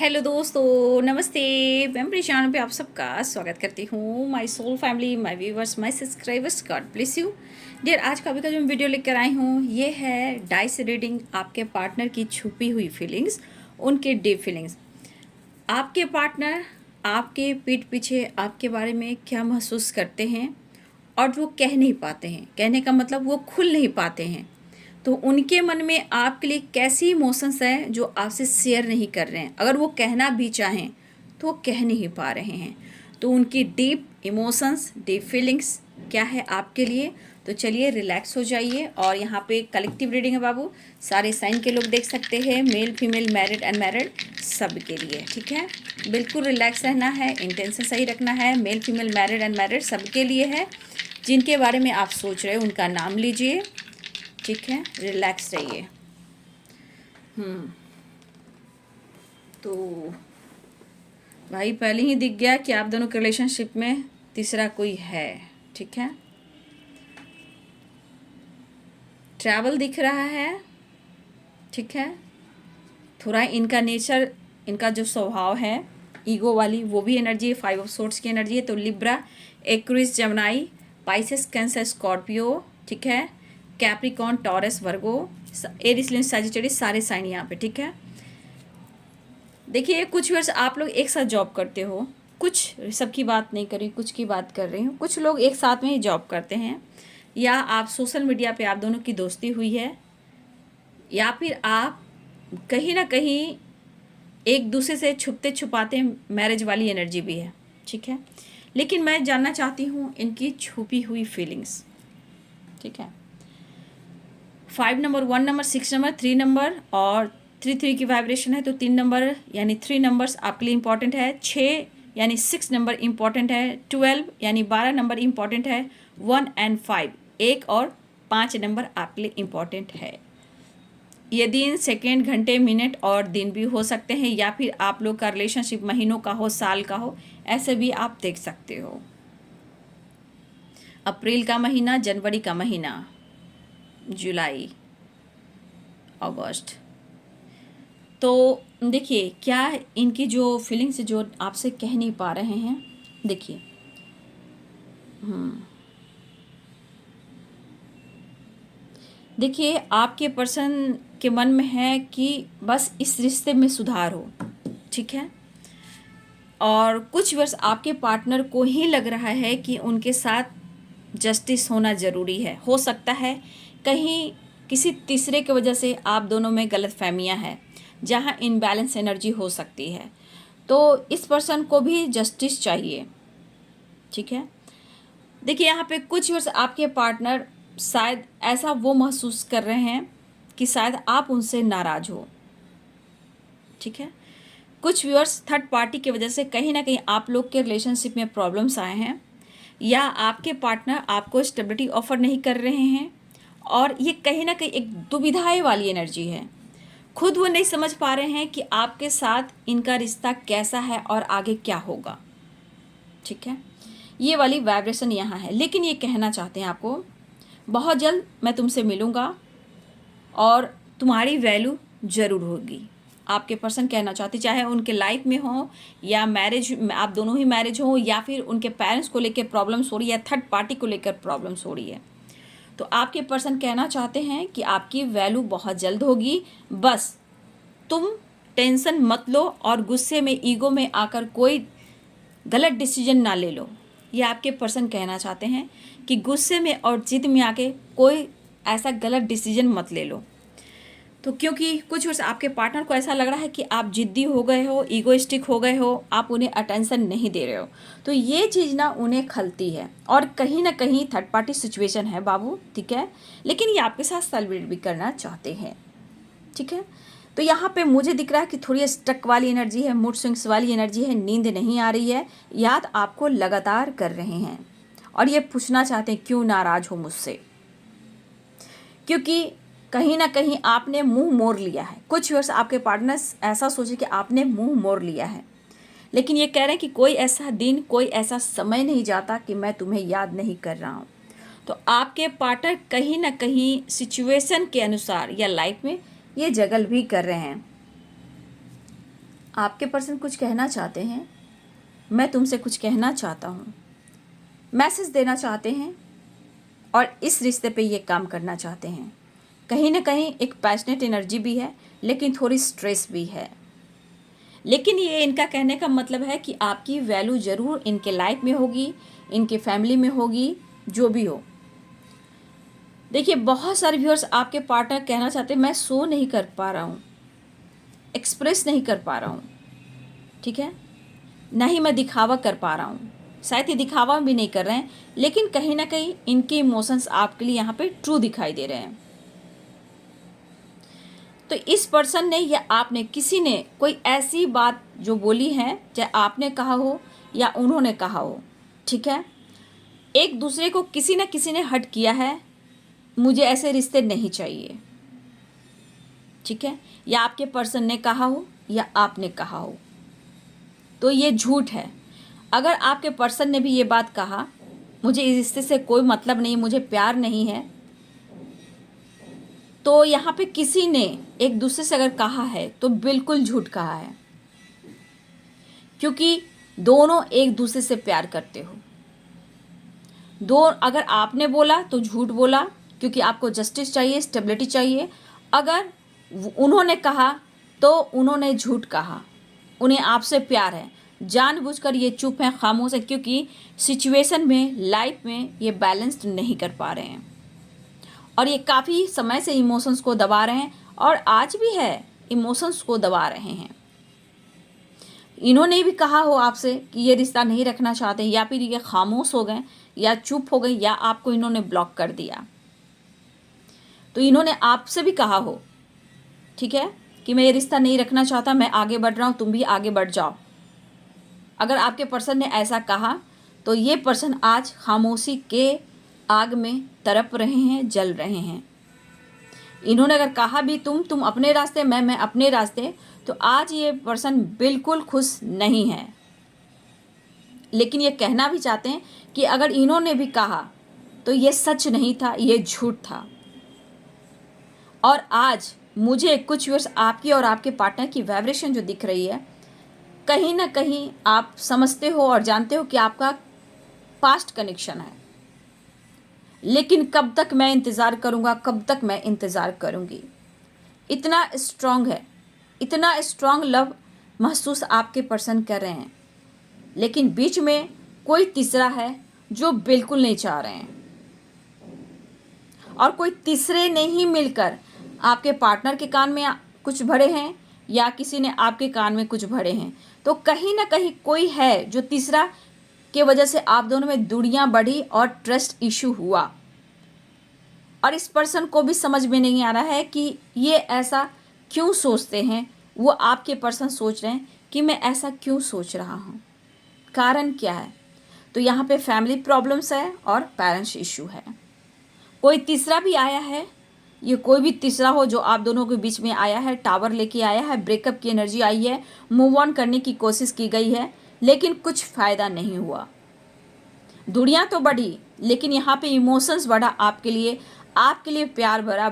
Hello दोस्तों, नमस्ते। मैं अपने चैनल पे आप सबका स्वागत करती हूँ। My soul family, my viewers, my subscribers, God bless you dear. आज का अभी का जो मैं वीडियो लेकर आई हूँ ये है डाइस रीडिंग, आपके पार्टनर की छुपी हुई फीलिंग्स, उनके डीप फीलिंग्स। आपके पार्टनर आपके पीठ पीछे आपके बारे में क्या महसूस करते हैं और वो कह नहीं पाते हैं। कहने का मतलब वो खुल नहीं पाते हैं। तो उनके मन में आपके लिए कैसी इमोशंस हैं जो आपसे शेयर नहीं कर रहे हैं। अगर वो कहना भी चाहें तो वो कह नहीं पा रहे हैं। तो उनकी डीप इमोशंस, डीप फीलिंग्स क्या है आपके लिए। तो चलिए रिलैक्स हो जाइए। और यहाँ पे कलेक्टिव रीडिंग है बाबू, सारे साइन के लोग देख सकते हैं, मेल फीमेल, मैरिड अनमैरिड, सब के लिए। ठीक है, बिल्कुल रिलैक्स रहना है, इंटेंशन सही रखना है। मेल फीमेल मैरिड अनमैरिड सब के लिए है। जिनके बारे में आप सोच रहे हैं उनका नाम लीजिए। ठीक है, रिलैक्स रहिए। तो भाई पहले ही दिख गया कि आप दोनों के रिलेशनशिप में तीसरा कोई है। ठीक है, ट्रैवल दिख रहा है। ठीक है, थोड़ा इनका नेचर, इनका जो स्वभाव है ईगो वाली, वो भी एनर्जी है, 5 ऑफ सोर्ड्स की एनर्जी है। तो Libra, Aquarius, Gemini, Pisces, cancer, Scorpio, ठीक है, कैप्रिकॉर्न, टॉरस, वर्गो, एरिस, लियो, सैजिटेरियस, सारे साइन यहाँ पे। ठीक है, देखिए कुछ वर्ष आप लोग एक साथ जॉब करते हो, कुछ सबकी बात नहीं करी, कुछ की बात कर रही हूँ। कुछ लोग एक साथ में ही जॉब करते हैं, या आप सोशल मीडिया पे आप दोनों की दोस्ती हुई है, या फिर आप कहीं ना कहीं एक दूसरे से छुपते छुपाते मैरिज वाली एनर्जी भी है। ठीक है, लेकिन मैं जानना चाहती हूँ इनकी छुपी हुई फीलिंग्स। ठीक है, 5 नंबर, 1 नंबर, 6 नंबर, 3 नंबर और 3 की वाइब्रेशन है। तो 3 नंबर यानी 3 नंबर्स आपके लिए इंपॉर्टेंट है। 6 यानी 6 नंबर इंपॉर्टेंट है। 12 यानी 12 नंबर इंपॉर्टेंट है। 1 एंड 5, 1 और 5 नंबर आपके लिए इंपॉर्टेंट है। ये दिन सेकेंड, घंटे, मिनट और दिन भी हो सकते हैं, या फिर आप लोग का रिलेशनशिप महीनों का हो, साल का हो, ऐसे भी आप देख सकते हो। अप्रैल का महीना, जनवरी का महीना, जुलाई, अगस्त। तो देखिए क्या इनकी जो फीलिंग्स जो आपसे कह नहीं पा रहे हैं। देखिए देखिए आपके पर्सन के मन में है कि बस इस रिश्ते में सुधार हो। ठीक है, और कुछ वर्ष आपके पार्टनर को ही लग रहा है कि उनके साथ जस्टिस होना ज़रूरी है। हो सकता है कहीं किसी तीसरे की वजह से आप दोनों में गलतफहमियां हैं, जहां इनबैलेंस एनर्जी हो सकती है। तो इस पर्सन को भी जस्टिस चाहिए। ठीक है, देखिए यहाँ पे कुछ वर्ष आपके पार्टनर शायद ऐसा वो महसूस कर रहे हैं कि शायद आप उनसे नाराज़ हो। ठीक है, कुछ व्यूअर्स थर्ड पार्टी की वजह से कहीं ना कहीं आप लोग के रिलेशनशिप में प्रॉब्लम्स आए हैं, या आपके पार्टनर आपको स्टेबिलिटी ऑफर नहीं कर रहे हैं, और ये कहीं ना कहीं एक दुविधाएं वाली एनर्जी है। खुद वो नहीं समझ पा रहे हैं कि आपके साथ इनका रिश्ता कैसा है और आगे क्या होगा। ठीक है, ये वाली वाइब्रेशन यहाँ है। लेकिन ये कहना चाहते हैं आपको, बहुत जल्द मैं तुमसे मिलूँगा और तुम्हारी वैल्यू ज़रूर होगी। आपके पर्सन कहना चाहते, चाहे उनके लाइफ में हो या मैरिज, आप दोनों ही मैरिज हो, या फिर उनके पेरेंट्स को लेकर प्रॉब्लम्स हो रही है, या थर्ड पार्टी को लेकर प्रॉब्लम्स हो रही है, तो आपके पर्सन कहना चाहते हैं कि आपकी वैल्यू बहुत जल्द होगी। बस तुम टेंशन मत लो और गुस्से में, ईगो में आकर कोई गलत डिसीजन ना ले लो। ये आपके पर्सन कहना चाहते हैं कि गुस्से में और जिद में आके कोई ऐसा गलत डिसीजन मत ले लो। तो क्योंकि कुछ वर्ष आपके पार्टनर को ऐसा लग रहा है कि आप जिद्दी हो गए हो, ईगोइस्टिक हो गए हो, आप उन्हें अटेंशन नहीं दे रहे हो। तो ये चीज़ ना उन्हें खलती है, और कहीं ना कहीं थर्ड पार्टी सिचुएशन है बाबू। ठीक है, लेकिन ये आपके साथ सेलिब्रेट भी करना चाहते हैं। ठीक है, तो यहाँ पे मुझे दिख रहा है कि थोड़ी स्टक वाली एनर्जी है, मूड स्विंग्स वाली एनर्जी है, नींद नहीं आ रही है, याद आपको लगातार कर रहे हैं, और ये पूछना चाहते हैं क्यों नाराज़ हो मुझसे। क्योंकि कहीं ना कहीं आपने मुंह मोड़ लिया है। कुछ वर्ष आपके पार्टनर्स ऐसा सोचे कि आपने मुंह मोड़ लिया है, लेकिन ये कह रहे हैं कि कोई ऐसा दिन, कोई ऐसा समय नहीं जाता कि मैं तुम्हें याद नहीं कर रहा हूँ। तो आपके पार्टनर कहीं ना कहीं सिचुएशन के अनुसार या लाइफ में ये जगल भी कर रहे हैं। आपके पर्सन कुछ कहना चाहते हैं, मैं तुमसे कुछ कहना चाहता हूँ, मैसेज देना चाहते हैं और इस रिश्ते पे ये काम करना चाहते हैं। कहीं ना कहीं एक पैशनेट एनर्जी भी है, लेकिन थोड़ी स्ट्रेस भी है। लेकिन ये इनका कहने का मतलब है कि आपकी वैल्यू ज़रूर इनके लाइफ में होगी, इनके फैमिली में होगी, जो भी हो। देखिए, बहुत सारे व्यूअर्स आपके पार्टनर कहना चाहते हैं मैं शो नहीं कर पा रहा हूँ, एक्सप्रेस नहीं कर पा रहा हूँ, ठीक है, ना ही मैं दिखावा कर पा रहा हूँ। शायद ये दिखावा भी नहीं कर रहे हैं, लेकिन कहीं ना कहीं इनके इमोशंस आपके लिए यहाँ पे ट्रू दिखाई दे रहे हैं। तो इस पर्सन ने या आपने, किसी ने कोई ऐसी बात जो बोली है, चाहे आपने कहा हो या उन्होंने कहा हो, ठीक है, एक दूसरे को किसी न किसी ने हर्ट किया है, मुझे ऐसे रिश्ते नहीं चाहिए, ठीक है, या आपके पर्सन ने कहा हो या आपने कहा हो, तो ये झूठ है। अगर आपके पर्सन ने भी ये बात कहा, मुझे इस रिश्ते से कोई मतलब नहीं, मुझे प्यार नहीं है, तो यहाँ पे किसी ने एक दूसरे से अगर कहा है तो बिल्कुल झूठ कहा है, क्योंकि दोनों एक दूसरे से प्यार करते हो। अगर आपने बोला तो झूठ बोला, क्योंकि आपको जस्टिस चाहिए, स्टेबिलिटी चाहिए। अगर उन्होंने कहा तो उन्होंने झूठ कहा, उन्हें आपसे प्यार है, जानबूझकर ये चुप हैं, खामोश हैं, क्योंकि सिचुएशन में, लाइफ में ये बैलेंस्ड नहीं कर पा रहे हैं और ये काफ़ी समय से इमोशंस को दबा रहे हैं और आज भी है, इमोशंस को दबा रहे हैं। इन्होंने भी कहा हो आपसे कि ये रिश्ता नहीं रखना चाहते, या फिर ये खामोश हो गए या चुप हो गए, या आपको इन्होंने ब्लॉक कर दिया। तो इन्होंने आपसे भी कहा हो, ठीक है, कि मैं ये रिश्ता नहीं रखना चाहता, मैं आगे बढ़ रहा हूँ, तुम भी आगे बढ़ जाओ। अगर आपके पर्सन ने ऐसा कहा तो ये पर्सन आज खामोशी के आग में तड़प रहे हैं, जल रहे हैं। इन्होंने अगर कहा भी तुम अपने रास्ते, मैं अपने रास्ते, तो आज ये पर्सन बिल्कुल खुश नहीं है। लेकिन ये कहना भी चाहते हैं कि अगर इन्होंने भी कहा तो ये सच नहीं था, ये झूठ था। और आज मुझे कुछ व्यूअर्स आपकी और आपके पार्टनर की वाइब्रेशन जो दिख रही है, कहीं ना कहीं आप समझते हो और जानते हो कि आपका पास्ट कनेक्शन है। लेकिन कब तक मैं इंतज़ार करूँगा, कब तक मैं इंतज़ार करूँगी। इतना स्ट्रॉन्ग है, इतना स्ट्रॉन्ग लव महसूस आपके पर्सन कर रहे हैं, लेकिन बीच में कोई तीसरा है जो बिल्कुल नहीं चाह रहे हैं, और कोई तीसरे ने ही मिलकर आपके पार्टनर के कान में कुछ भरे हैं या किसी ने आपके कान में कुछ भरे हैं। तो कहीं ना कहीं कोई है जो तीसरा के वजह से आप दोनों में दूरियां बढ़ी और ट्रस्ट इशू हुआ। और इस पर्सन को भी समझ में नहीं आ रहा है कि ये ऐसा क्यों सोचते हैं। वो आपके पर्सन सोच रहे हैं कि मैं ऐसा क्यों सोच रहा हूँ, कारण क्या है। तो यहाँ पे फैमिली प्रॉब्लम्स है और पेरेंट्स इशू है। कोई तीसरा भी आया है, ये कोई भी तीसरा हो जो आप दोनों के बीच में आया है, टावर लेके आया है, ब्रेकअप की एनर्जी आई है, मूव ऑन करने की कोशिश की गई है, लेकिन कुछ फ़ायदा नहीं हुआ। दूरियां तो बढ़ी, लेकिन यहाँ पे इमोशंस बढ़ा आपके लिए प्यार भरा,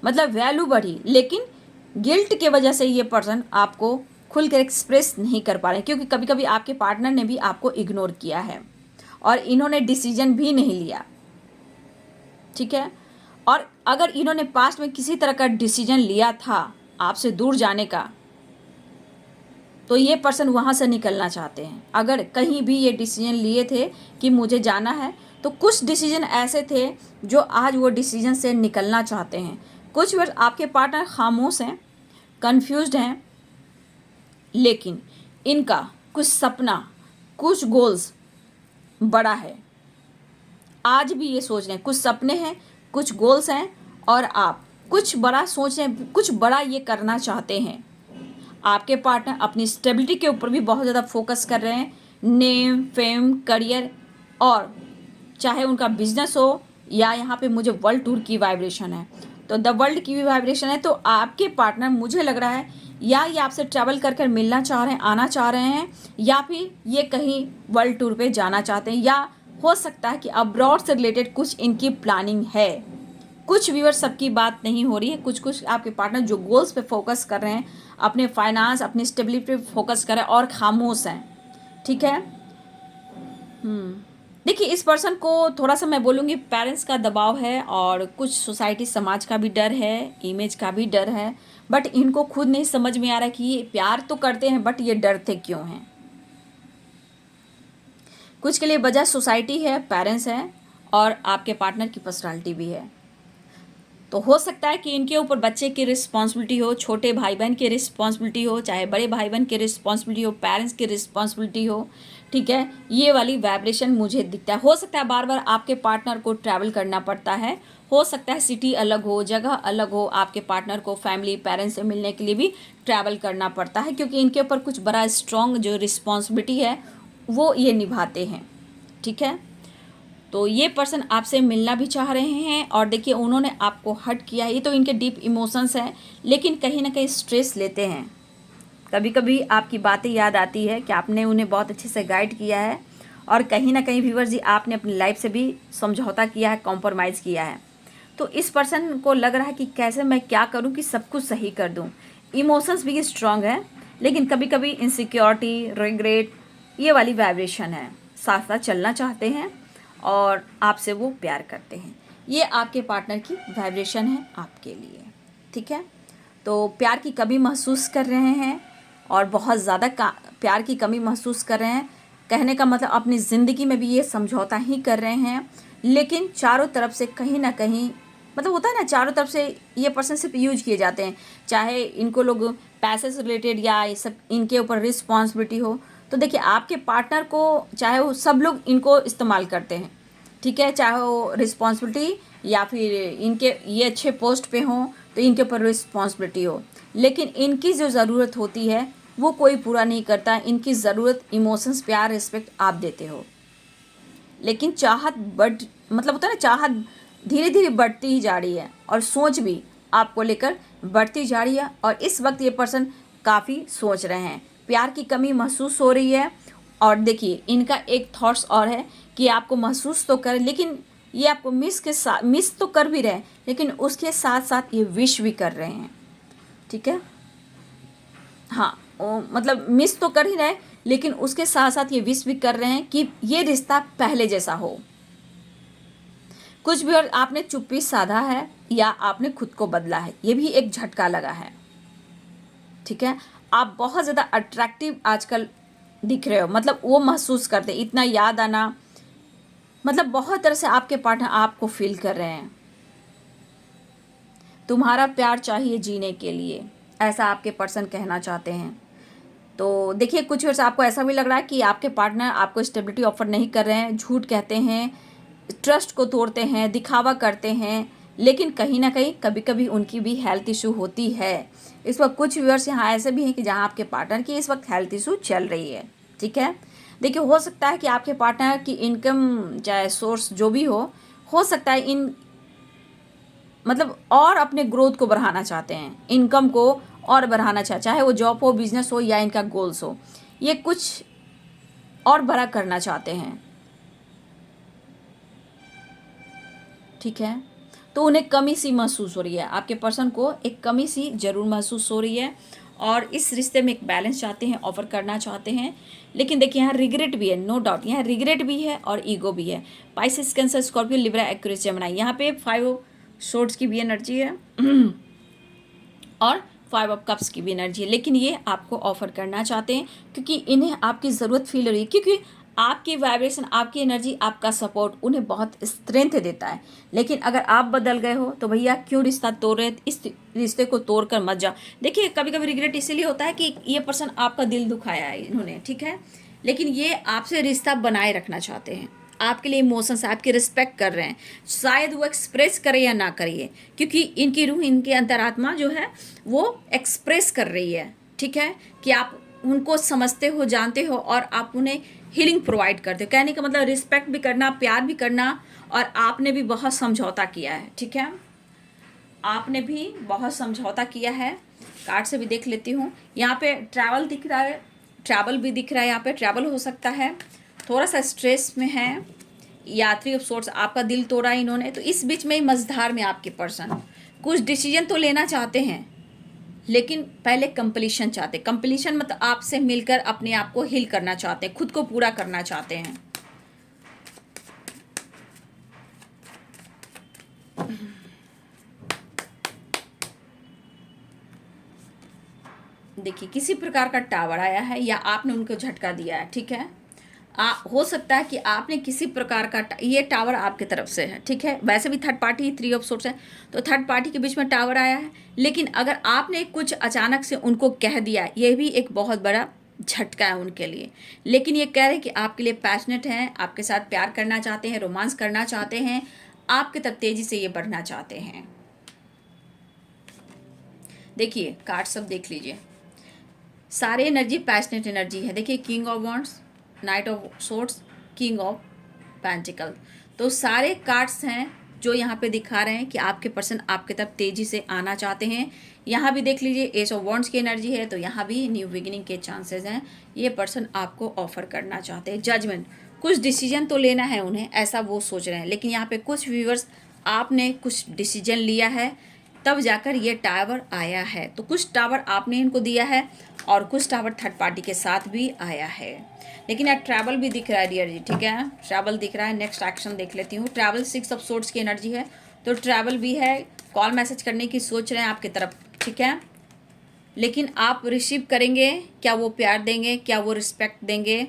मतलब वैल्यू बढ़ी, लेकिन गिल्ट के वजह से ये पर्सन आपको खुलकर एक्सप्रेस नहीं कर पा रहे, क्योंकि कभी कभी आपके पार्टनर ने भी आपको इग्नोर किया है और इन्होंने डिसीजन भी नहीं लिया, ठीक है। और अगर इन्होंने पास्ट में किसी तरह का डिसीजन लिया था आपसे दूर जाने का, तो ये पर्सन वहाँ से निकलना चाहते हैं। अगर कहीं भी ये डिसीजन लिए थे कि मुझे जाना है, तो कुछ डिसीजन ऐसे थे जो आज वो डिसीजन से निकलना चाहते हैं। कुछ वर्ष आपके पार्टनर खामोश हैं, कंफ्यूज्ड हैं, लेकिन इनका कुछ सपना, कुछ गोल्स बड़ा है। आज भी ये सोच रहे हैं, कुछ सपने हैं, कुछ गोल्स हैं, और आप कुछ बड़ा सोच रहे हैं, कुछ बड़ा ये करना चाहते हैं। आपके पार्टनर अपनी स्टेबिलिटी के ऊपर भी बहुत ज़्यादा फोकस कर रहे हैं, नेम, फेम, करियर, और चाहे उनका बिजनेस हो या यहाँ पे मुझे वर्ल्ड टूर की वाइब्रेशन है, तो द वर्ल्ड की भी वाइब्रेशन है। तो आपके पार्टनर, मुझे लग रहा है, या ये आपसे ट्रैवल कर कर मिलना चाह रहे हैं, आना चाह रहे हैं, या फिर ये कहीं वर्ल्ड टूर पे जाना चाहते हैं, या हो सकता है कि अब्रॉड से रिलेटेड कुछ इनकी प्लानिंग है। कुछ व्यूअर्स सबकी बात नहीं हो रही है, कुछ कुछ आपके पार्टनर जो गोल्स पे फोकस कर रहे हैं, अपने फाइनेंस, अपनी स्टेबिलिटी पे फोकस कर रहे हैं और खामोश हैं, ठीक है। देखिए इस पर्सन को थोड़ा सा मैं बोलूँगी पेरेंट्स का दबाव है और कुछ सोसाइटी समाज का भी डर है, इमेज का भी डर है, बट इनको खुद नहीं समझ में आ रहा कि ये प्यार तो करते हैं बट ये डरते क्यों हैं। कुछ के लिए वजह सोसाइटी है, पेरेंट्स हैं और आपके पार्टनर की पर्सनालिटी भी है। तो हो सकता है कि इनके ऊपर बच्चे की रिस्पॉन्सिबिलिटी हो, छोटे भाई बहन की रिस्पॉन्सिबिलिटी हो, चाहे बड़े भाई बहन की रिस्पॉन्सिबिलिटी हो, पेरेंट्स की रिस्पॉन्सिबिलिटी हो, ठीक है। ये वाली वाइब्रेशन मुझे दिखता है। हो सकता है बार बार आपके पार्टनर को ट्रैवल करना पड़ता है, हो सकता है सिटी अलग हो, जगह अलग हो, आपके पार्टनर को फैमिली पेरेंट्स से मिलने के लिए भी ट्रैवल करना पड़ता है, क्योंकि इनके ऊपर कुछ बड़ा स्ट्रॉन्ग जो रिस्पॉन्सिबिलिटी है वो ये निभाते हैं, ठीक है। तो ये पर्सन आपसे मिलना भी चाह रहे हैं और देखिए उन्होंने आपको हर्ट किया है, ये तो इनके डीप इमोशंस हैं, लेकिन कहीं ना कहीं स्ट्रेस लेते हैं। कभी कभी आपकी बातें याद आती है कि आपने उन्हें बहुत अच्छे से गाइड किया है और कहीं ना कहीं व्यूअर्स जी आपने अपनी लाइफ से भी समझौता किया है, कॉम्प्रोमाइज़ किया है। तो इस पर्सन को लग रहा है कि कैसे मैं क्या करूं कि सब कुछ सही कर दूं। इमोशंस भी स्ट्रांग है, लेकिन कभी कभी इनसिक्योरिटी, रिग्रेट, ये वाली वाइब्रेशन है। साथ साथ चलना चाहते हैं और आपसे वो प्यार करते हैं। ये आपके पार्टनर की वाइब्रेशन है आपके लिए, ठीक है। तो प्यार की कमी महसूस कर रहे हैं और बहुत ज़्यादा प्यार की कमी महसूस कर रहे हैं। कहने का मतलब अपनी ज़िंदगी में भी ये समझौता ही कर रहे हैं, लेकिन चारों तरफ से कहीं ना कहीं मतलब होता है ना, चारों तरफ से ये पर्सन सिर्फ यूज किए जाते हैं, चाहे इनको लोग पैसे से रिलेटेड या ये सब इनके ऊपर रिस्पॉन्सिबिलिटी हो। तो देखिए आपके पार्टनर को चाहे वो सब लोग इनको इस्तेमाल करते हैं, ठीक है, चाहे वो रिस्पॉन्सिबिलिटी या फिर इनके ये अच्छे पोस्ट पे हों तो इनके ऊपर रिस्पॉन्सिबिलिटी हो, लेकिन इनकी जो ज़रूरत होती है वो कोई पूरा नहीं करता। इनकी ज़रूरत, इमोशंस, प्यार, रिस्पेक्ट आप देते हो, लेकिन चाहत मतलब होता है ना, चाहत धीरे धीरे बढ़ती ही जा रही है और सोच भी आपको लेकर बढ़ती जा रही है। और इस वक्त ये पर्सन काफ़ी सोच रहे हैं, प्यार की कमी महसूस हो रही है। और देखिए इनका एक थॉट्स और है कि आपको महसूस तो करें, लेकिन ये आपको मिस तो कर भी रहे हैं, लेकिन उसके साथ साथ ये विश भी कर रहे हैं, ठीक है। हाँ मतलब मिस तो कर ही रहे, लेकिन उसके साथ साथ ये विश भी कर रहे हैं कि ये रिश्ता पहले जैसा हो। कुछ भी और आपने चुप्पी साधा है या आपने खुद को बदला है, ये भी एक झटका लगा है, ठीक है। आप बहुत ज़्यादा अट्रैक्टिव आजकल दिख रहे हो, मतलब वो महसूस करते, इतना याद आना, मतलब बहुत तरह से आपके पार्टनर आपको फील कर रहे हैं। तुम्हारा प्यार चाहिए जीने के लिए, ऐसा आपके पर्सन कहना चाहते हैं। तो देखिए कुछ वर्ष आपको ऐसा भी लग रहा है कि आपके पार्टनर आपको स्टेबिलिटी ऑफर नहीं कर रहे हैं, झूठ कहते हैं, ट्रस्ट को तोड़ते हैं, दिखावा करते हैं, लेकिन कहीं ना कहीं कभी कभी उनकी भी हेल्थ इशू होती है। इस वक्त कुछ व्यूअर्स यहाँ ऐसे भी हैं कि जहाँ आपके पार्टनर की इस वक्त हेल्थ इशू चल रही है, ठीक है। देखिए हो सकता है कि आपके पार्टनर की इनकम चाहे सोर्स जो भी हो सकता है इन मतलब और अपने ग्रोथ को बढ़ाना चाहते हैं, इनकम को और बढ़ाना चाहे वो जॉब हो, बिजनेस हो या इनका गोल्स हो, ये कुछ और बड़ा करना चाहते हैं, ठीक है। तो उन्हें कमी सी महसूस हो रही है, आपके पर्सन को एक कमी सी जरूर महसूस हो रही है और इस रिश्ते में एक बैलेंस चाहते हैं, ऑफर करना चाहते हैं। लेकिन देखिए यहाँ रिग्रेट भी है, नो डाउट यहाँ रिग्रेट भी है और ईगो भी है। Pisces, cancer, Scorpio, Libra, Aquarius, Gemini, यहाँ पे 5 शॉर्ट्स की भी एनर्जी है और 5 ऑफ कप्स की भी एनर्जी है। लेकिन ये आपको ऑफर करना चाहते हैं क्योंकि इन्हें आपकी ज़रूरत फील हो रही है, क्योंकि आपकी वाइब्रेशन, आपकी एनर्जी, आपका सपोर्ट उन्हें बहुत स्ट्रेंथ देता है। लेकिन अगर आप बदल गए हो तो भैया क्यों रिश्ता तोड़ रहे, इस रिश्ते को तोड़ कर मत जाओ। देखिए कभी कभी रिग्रेट इसीलिए होता है कि ये पर्सन आपका दिल दुखाया है इन्होंने, ठीक है, लेकिन ये आपसे रिश्ता बनाए रखना चाहते हैं, आपके लिए इमोशंस, आपकी रिस्पेक्ट कर रहे हैं। शायद वो एक्सप्रेस करे या ना करिए, क्योंकि इनकी रूह, इनकी अंतरात्मा जो है वो एक्सप्रेस कर रही है, ठीक है, कि आप उनको समझते हो, जानते हो और आप उन्हें हीलिंग प्रोवाइड करते हो। कहने का मतलब रिस्पेक्ट भी करना, प्यार भी करना, और आपने भी बहुत समझौता किया है, ठीक है, आपने भी बहुत समझौता किया है। कार्ड से भी देख लेती हूँ, यहाँ पे ट्रैवल दिख रहा है, ट्रैवल भी दिख रहा है, यहाँ पे ट्रैवल हो सकता है, थोड़ा सा स्ट्रेस में है, या 3 ऑफ सोर्ट्स, आपका दिल तोड़ा इन्होंने। तो इस बीच में ही मझधार में आपके पर्सन कुछ डिसीजन तो लेना चाहते हैं, लेकिन पहले कंप्लीशन चाहते हैं। कंप्लीशन मतलब आपसे मिलकर अपने आप को हील करना चाहते हैं, खुद को पूरा करना चाहते हैं। देखिए किसी प्रकार का टावर आया है या आपने उनको झटका दिया है, ठीक है। हो सकता है कि आपने किसी प्रकार का ये टावर आपकी तरफ से है, ठीक है। वैसे भी थर्ड पार्टी 3 ऑफ सोर्ट्स है, तो थर्ड पार्टी के बीच में टावर आया है। लेकिन अगर आपने कुछ अचानक से उनको कह दिया, ये भी एक बहुत बड़ा झटका है उनके लिए। लेकिन ये कह रहे हैं कि आपके लिए पैशनेट हैं, आपके साथ प्यार करना चाहते हैं, रोमांस करना चाहते हैं, आपकी तरफ तेजी से ये बढ़ना चाहते हैं। देखिए कार्ड सब देख लीजिए, सारे एनर्जी पैशनेट एनर्जी है। देखिए king of wands, night of sorts, king of pentacle, तो सारे कार्ड्स हैं जो यहाँ पे दिखा रहे हैं कि आपके पर्सन आपके तरफ तेजी से आना चाहते हैं। यहाँ भी देख लीजिए एस ऑफ वॉन्ड्स की एनर्जी है, तो यहाँ भी न्यू बिगिनिंग के चांसेस हैं। ये पर्सन आपको ऑफर करना चाहते हैं जजमेंट, कुछ डिसीजन तो लेना है उन्हें, ऐसा वो सोच रहे हैं। लेकिन यहाँ पे कुछ व्यूअर्स आपने कुछ डिसीजन लिया है, तब जाकर ये टावर आया है। तो कुछ टावर आपने इनको दिया है और कुछ टावर थर्ड पार्टी के साथ भी आया है। लेकिन यार ट्रैवल भी दिख रहा है डियर जी, ठीक है, ट्रैवल दिख रहा है। नेक्स्ट एक्शन देख लेती हूँ। ट्रैवल 6 ऑफ सोर्ट्स की एनर्जी है, तो ट्रैवल भी है, कॉल मैसेज करने की सोच रहे हैं आपकी तरफ, ठीक है। लेकिन आप रिसीव करेंगे, क्या वो प्यार देंगे, क्या वो रिस्पेक्ट देंगे,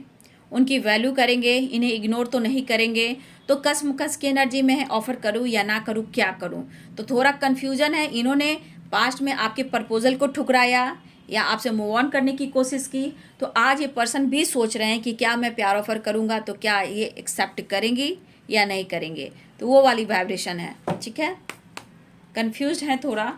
उनकी वैल्यू करेंगे, इन्हें इग्नोर तो नहीं करेंगे। तो कसमकस की एनर्जी में है, ऑफर करूँ या ना करूँ, क्या करूँ। तो थोड़ा कन्फ्यूजन है। इन्होंने पास्ट में आपके प्रपोजल को ठुकराया या आपसे मूव ऑन करने की कोशिश की, तो आज ये पर्सन भी सोच रहे हैं कि क्या मैं प्यार ऑफर करूँगा तो क्या ये एक्सेप्ट करेंगी या नहीं करेंगे। तो वो वाली वाइब्रेशन है, ठीक है। कन्फ्यूज है थोड़ा,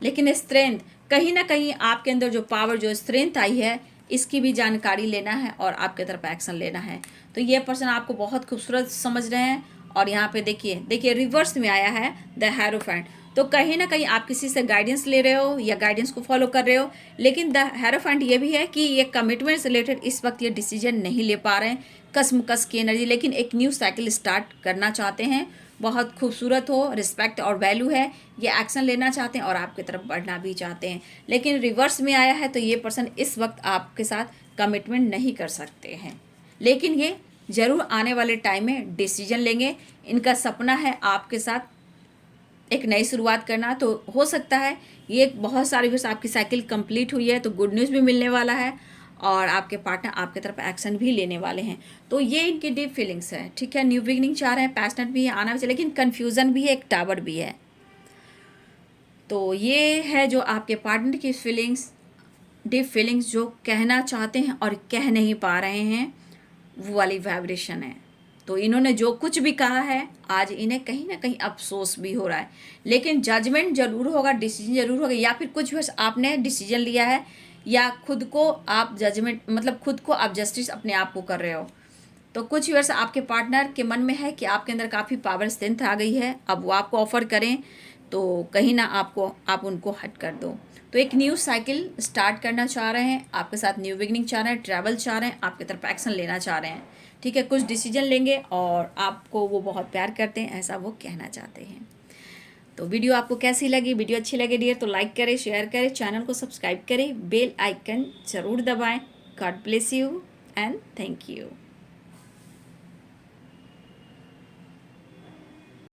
लेकिन स्ट्रेंथ कहीं ना कहीं आपके अंदर जो पावर, जो स्ट्रेंथ आई है, इसकी भी जानकारी लेना है और आपके तरफ एक्शन लेना है। तो ये पर्सन आपको बहुत खूबसूरत समझ रहे हैं। और यहाँ पे देखिए रिवर्स में आया है द हेरोफेंट, तो कहीं ना कहीं आप किसी से गाइडेंस ले रहे हो या गाइडेंस को फॉलो कर रहे हो। लेकिन द हेरोफेंट ये भी है कि ये कमिटमेंट से रिलेटेड इस वक्त ये डिसीजन नहीं ले पा रहे हैं, कसमकस की एनर्जी। लेकिन एक न्यू साइकिल स्टार्ट करना चाहते हैं, बहुत खूबसूरत हो, रिस्पेक्ट और वैल्यू है, ये एक्शन लेना चाहते हैं और आपकी तरफ बढ़ना भी चाहते हैं। लेकिन रिवर्स में आया है, तो ये पर्सन इस वक्त आपके साथ कमिटमेंट नहीं कर सकते हैं। लेकिन ये ज़रूर आने वाले टाइम में डिसीजन लेंगे। इनका सपना है आपके साथ एक नई शुरुआत करना। तो हो सकता है ये बहुत सारी बस आपकी साइकिल कंप्लीट हुई है, तो गुड न्यूज़ भी मिलने वाला है और आपके पार्टनर आपके तरफ एक्शन भी लेने वाले हैं। तो ये इनकी डीप फीलिंग्स है, ठीक है। न्यू बिगिनिंग चाह रहे हैं, पैशनेट भी है, आना भी चाहिए, लेकिन कन्फ्यूज़न भी है, एक टावर भी है। तो ये है जो आपके पार्टनर की फीलिंग्स, डीप फीलिंग्स, जो कहना चाहते हैं और कह नहीं पा रहे हैं, वो वाली वाइब्रेशन है। तो इन्होंने जो कुछ भी कहा है, आज इन्हें कहीं ना कहीं अफसोस भी हो रहा है। लेकिन जजमेंट जरूर होगा, डिसीजन जरूर होगा। या फिर कुछ बस आपने डिसीजन लिया है या खुद को आप जजमेंट, मतलब खुद को आप जस्टिस अपने आप को कर रहे हो। तो कुछ वर्ष आपके पार्टनर के मन में है कि आपके अंदर काफ़ी पावर स्ट्रेंथ आ गई है, अब वो आपको ऑफर करें तो कहीं ना आप उनको हट कर दो। तो एक न्यू साइकिल स्टार्ट करना चाह रहे हैं, आपके साथ न्यू बिगनिंग चाह रहे हैं, ट्रैवल चाह रहे हैं, आपकी तरफ एक्शन लेना चाह रहे हैं, ठीक है। कुछ डिसीजन लेंगे और आपको वो बहुत प्यार करते हैं, ऐसा वो कहना चाहते हैं। तो वीडियो आपको कैसी लगी? वीडियो अच्छी लगे डियर तो लाइक करें, शेयर करें, चैनल को सब्सक्राइब करें, बेल आइकन ज़रूर दबाएं। God bless you and thank you.